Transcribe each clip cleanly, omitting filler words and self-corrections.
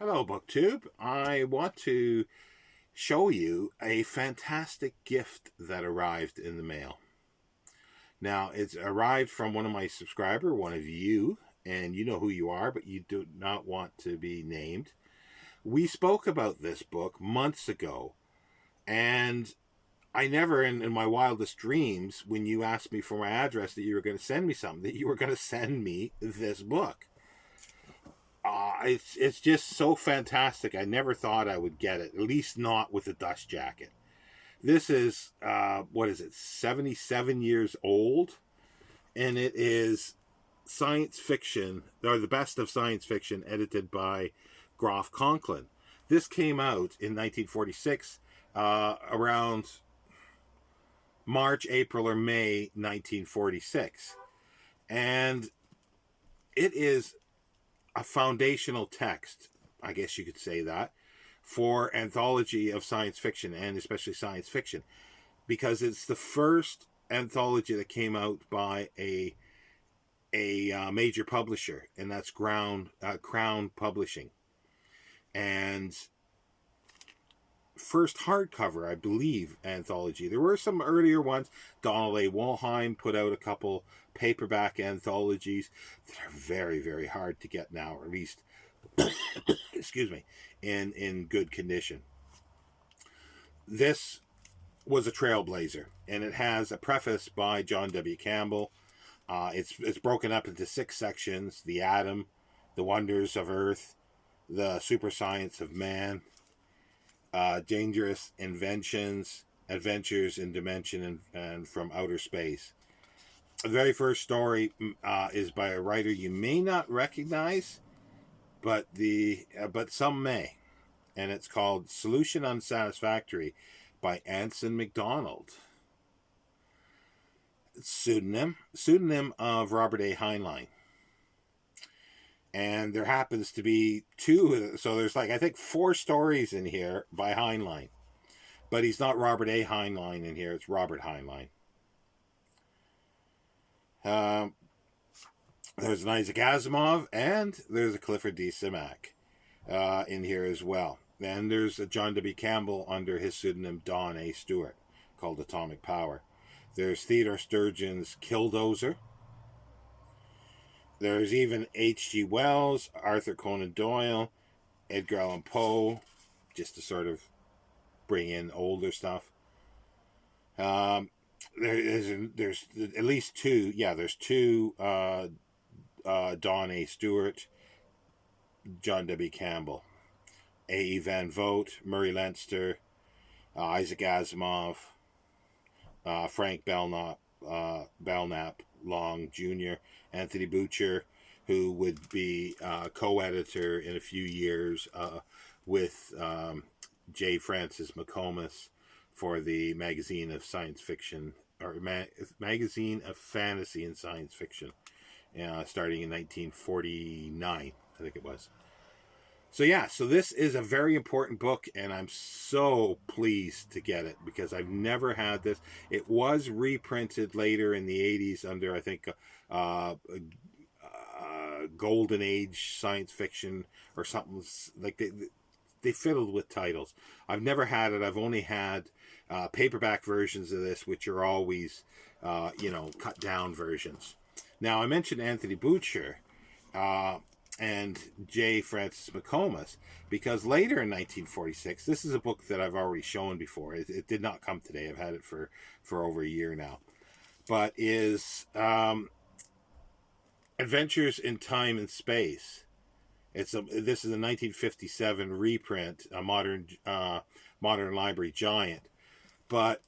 Hello, BookTube. I want to show you a fantastic gift that arrived in the mail. Now, it's arrived from one of my subscriber, one of you, and you know who you are, but you do not want to be named. We spoke about this book months ago, and I never, in my wildest dreams, when you asked me for my address that you were going to send me something, that you were going to send me this book. It's just so fantastic. I never thought I would get it, at least not with a dust jacket. This is what is it, 77 years old, and it is science fiction, or the best of science fiction, edited by Groff Conklin. This came out in 1946, around March, April, or May 1946, and it is a foundational text, I guess you could say that, for anthology of science fiction, and especially science fiction, because it's the first anthology that came out by a major publisher, and that's Crown Publishing. And first hardcover, I believe, anthology. There were some earlier ones. Donald A. Wollheim put out a couple paperback anthologies that are very, very hard to get now, or at least, excuse me, in good condition. This was a trailblazer, and it has a preface by John W. Campbell. It's broken up into 6 sections: the atom, the wonders of Earth, the super science of man, dangerous inventions, adventures in dimension and from outer space. The very first story is by a writer you may not recognize, but some may, and it's called "Solution Unsatisfactory" by Anson MacDonald. Pseudonym of Robert A. Heinlein. And there happens to be 2, so there's I think 4 stories in here by Heinlein, but he's not Robert A. Heinlein in here, it's Robert Heinlein. There's an Isaac Asimov, and there's a Clifford D. Simak in here as well. And there's a John W. Campbell under his pseudonym Don A. Stewart, called Atomic Power. There's Theodore Sturgeon's Killdozer. There's even H.G. Wells, Arthur Conan Doyle, Edgar Allan Poe, just to sort of bring in older stuff. There's at least 2. Yeah, there's 2 Don A. Stewart, John W. Campbell, A.E. Van Vogt, Murray Leinster, Isaac Asimov, Frank Belknap Long Jr., Anthony Boucher, who would be co-editor in a few years with J. Francis McComas for the magazine of science fiction, or magazine of fantasy and science fiction, starting in 1949, I think it was. So yeah, so this is a very important book, and I'm so pleased to get it because I've never had this. It was reprinted later in the 80s under, I think, Golden Age science fiction or something. Like they fiddled with titles. I've never had it. I've only had paperback versions of this, which are always, cut down versions. Now, I mentioned Anthony Boucher and J. Francis McComas because later in 1946, this is a book that I've already shown before. It did not come today. I've had it for over a year now. But is Adventures in Time and Space. This is a 1957 reprint, a modern library giant, but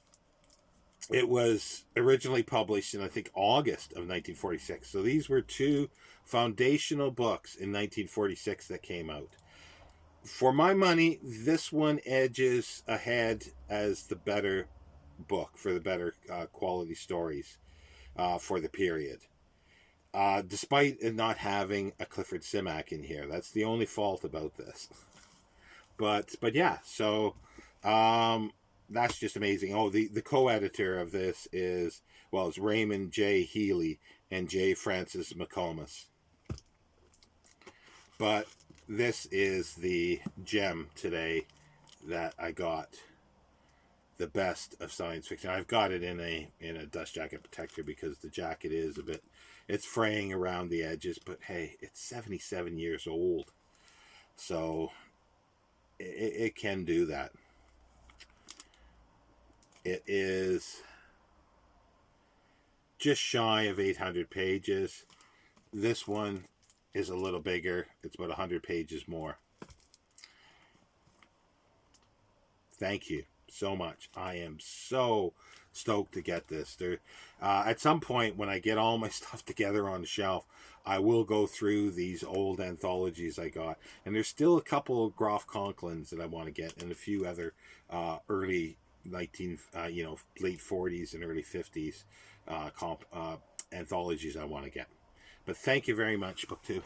it was originally published in, I think, August of 1946. So these were 2 foundational books in 1946 that came out. For my money, this one edges ahead as the better book for the better quality stories for the period. Despite it not having a Clifford Simak in here. That's the only fault about this. But yeah, so that's just amazing. Oh, the co-editor of this is Raymond J. Healy and J. Francis McComas. But this is the gem today that I got. The best of science fiction. I've got it in a dust jacket protector because the jacket is a bit, it's fraying around the edges, but hey, it's 77 years old, so it can do that. It is just shy of 800 pages. This one is a little bigger. It's about 100 pages more. Thank you so much. I am so stoked to get this. At some point when I get all my stuff together on the shelf, I will go through these old anthologies I got, and there's still a couple of Groff Conklins that I want to get, and a few other early late 40s and early 50s anthologies I want to get. But thank you very much, BookTube.